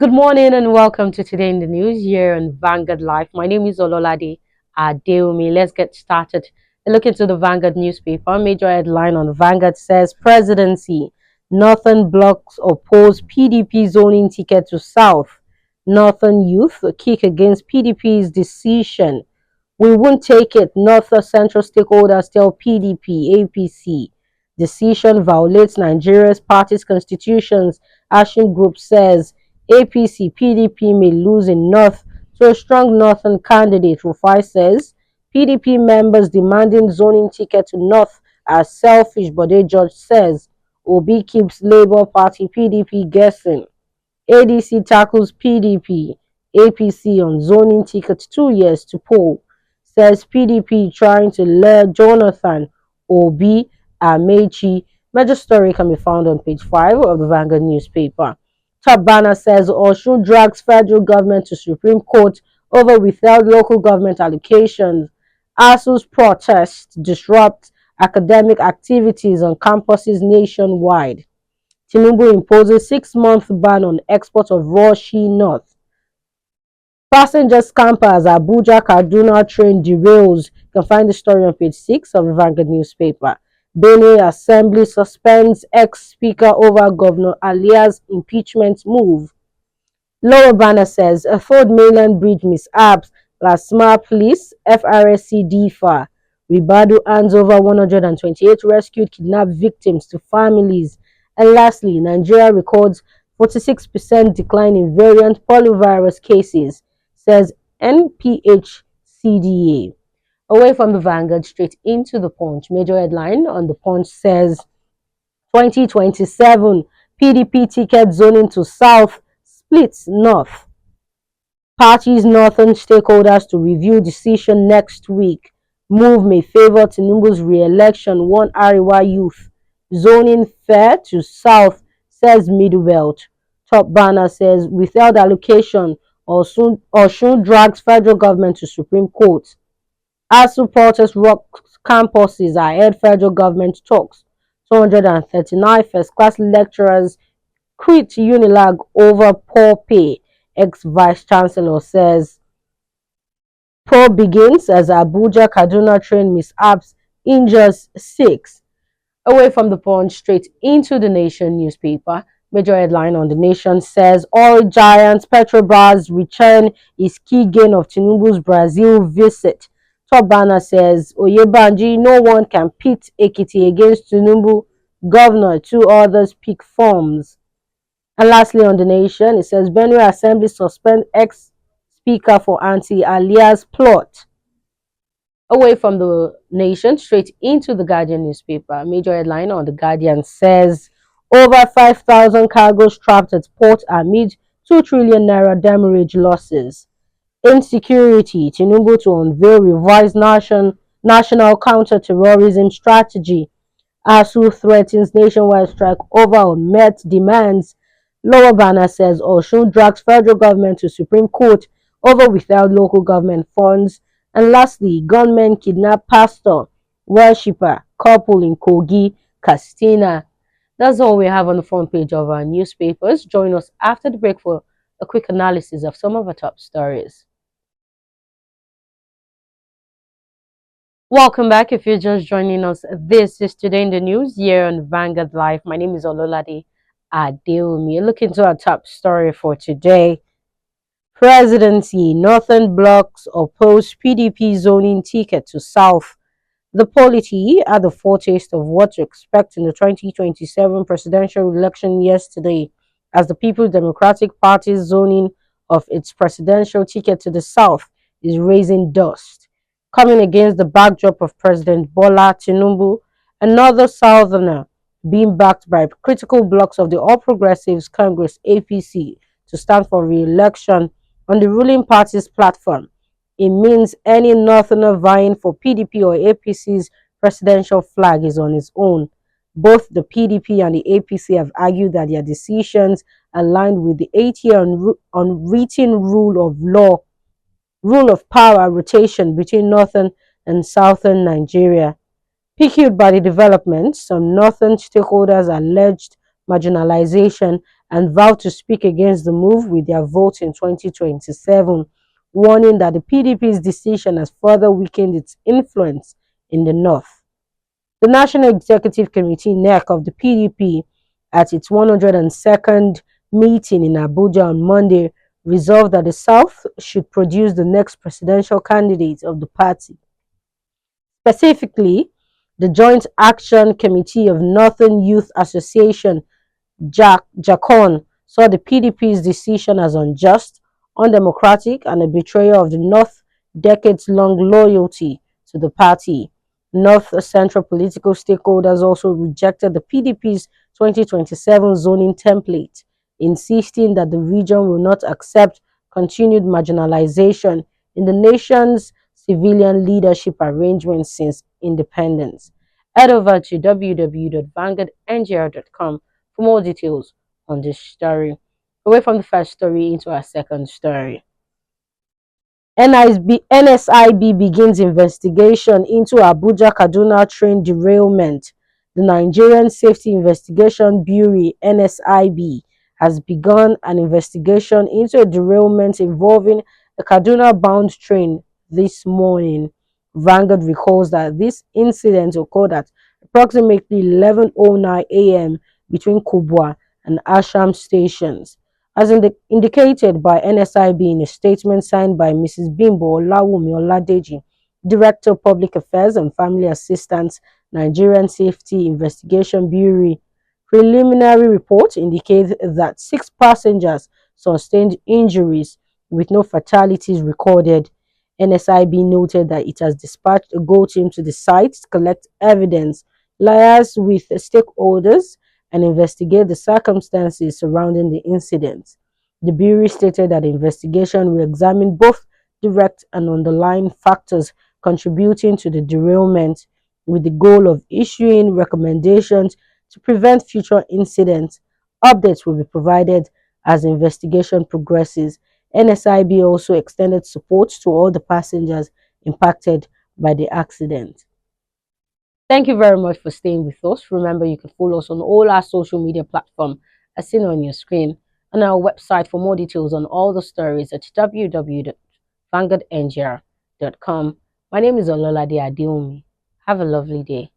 Good morning and welcome to Today in the News here on Vanguard Live. My name is Ololade Adeomi. Let's get started. A look into the Vanguard newspaper. Major headline on Vanguard says Presidency. Northern blocs oppose PDP zoning ticket to South. Northern youth kick against PDP's decision. We won't take it. North Central stakeholders tell PDP, APC. Decision violates Nigeria's party's constitutions. Action Group says APC, PDP may lose in North to a strong Northern candidate. Rufai says PDP members demanding zoning ticket to North are selfish, but a judge says Obi keeps Labour Party PDP guessing. ADC tackles PDP, APC on zoning ticket 2 years to poll. Says PDP trying to lure Jonathan Obi Amechi. Major story can be found on page 5 of the Vanguard newspaper. Top banner says Osun drags federal government to Supreme Court over withheld local government allocations. ASU's protests disrupt academic activities on campuses nationwide. Tinubu imposes 6-month ban on export of raw she-north. Passenger scampers Abuja-Kaduna train derails. You can find the story on page 6 of the Vanguard newspaper. Benue Assembly suspends ex-speaker over Governor Alia's impeachment move. Lower banner says a Third Mainland Bridge mishaps. Lasma Police, FRSC DFA. Ribadu hands over 128 rescued kidnapped victims to families. And lastly, Nigeria records 46% decline in variant poliovirus cases, says NPHCDA. Away from the Vanguard, straight into the Punch. Major headline on the Punch says 2027 PDP ticket zoning to South splits North. Parties Northern stakeholders to review decision next week. Move may favor Tinubu's re-election, one Ariwa youth. Zoning fair to South, says Middlebelt. Top banner says without allocation, Osun drags federal government to Supreme Court. ASU protests rock campuses ahead federal government talks. 239 first-class lecturers quit Unilag over poor pay. Ex-Vice Chancellor says probe begins as Abuja-Kaduna train mishaps injures 6. Away from the Punch, straight into the Nation newspaper. Major headline on the Nation says oil giants Petrobras return is key gain of Tinubu's Brazil visit. Top banner says Oyebanji, no one can pit Ekiti against Tinubu. Governor, 2 others pick forms. And lastly, on the Nation, it says Benue Assembly suspend ex-speaker for anti-Alias plot. Away from the Nation, straight into the Guardian newspaper. Major headline on the Guardian says over 5,000 cargoes trapped at port amid 2 trillion naira demurrage losses. Insecurity, Tinubu to unveil revised national counter-terrorism strategy. ASU threatens nationwide strike over unmet demands. Lower banner says Osun drags federal government to Supreme Court over withheld local government funds. And lastly, gunmen kidnap pastor, worshipper, couple in Kogi, Castina. That's all we have on the front page of our newspapers. Join us after the break for a quick analysis of some of our top stories. Welcome back. If you're just joining us, this is Today in the News here on Vanguard Live. My name is Ololade Adeomi. Look into our top story for today. Presidency, Northern blocs oppose PDP zoning ticket to South. The polity had a foretaste of what to expect in the 2027 presidential election yesterday, as the People's Democratic Party's zoning of its presidential ticket to the South is raising dust. Coming against the backdrop of President Bola Tinubu, another Southerner being backed by critical blocs of the All Progressives Congress APC to stand for re-election on the ruling party's platform. It means any Northerner vying for PDP or APC's presidential flag is on its own. Both the PDP and the APC have argued that their decisions aligned with the 8-year unwritten rule of power rotation between northern and southern Nigeria. Piqued by the development, some northern stakeholders alleged marginalization and vowed to speak against the move with their vote in 2027, warning that the PDP's decision has further weakened its influence in the north. The National Executive Committee (NEC) of the PDP, at its 102nd meeting in Abuja on Monday, resolved that the South should produce the next presidential candidate of the party. Specifically, the Joint Action Committee of Northern Youth Association JACON saw the PDP's decision as unjust, undemocratic, and a betrayal of the North's decades-long loyalty to the party. North Central political stakeholders also rejected the PDP's 2027 zoning template, insisting that the region will not accept continued marginalization in the nation's civilian leadership arrangements since independence. Head over to www.vanguardngr.com for more details on this story. Away from the first story into our second story. NSIB begins investigation into Abuja-Kaduna train derailment. The Nigerian Safety Investigation Bureau (NSIB) has begun an investigation into a derailment involving a Kaduna-bound train this morning. Vanguard recalls that this incident occurred at approximately 11:09 a.m. between Kubwa and Asham stations. As indicated by NSIB in a statement signed by Mrs. Bimbo Olawumi Oladeji, Director of Public Affairs and Family Assistance, Nigerian Safety Investigation Bureau, preliminary report indicates that 6 passengers sustained injuries with no fatalities recorded. NSIB noted that it has dispatched a GO team to the site to collect evidence, liaise with stakeholders, and investigate the circumstances surrounding the incident. The Bureau stated that the investigation will examine both direct and underlying factors contributing to the derailment, with the goal of issuing recommendations to prevent future incidents. Updates will be provided as the investigation progresses. NSIB also extended support to all the passengers impacted by the accident. Thank you very much for staying with us. Remember, you can follow us on all our social media platforms as seen on your screen, and our website for more details on all the stories at www.vanguardngr.com. My name is Ololade Adeomi. Have a lovely day.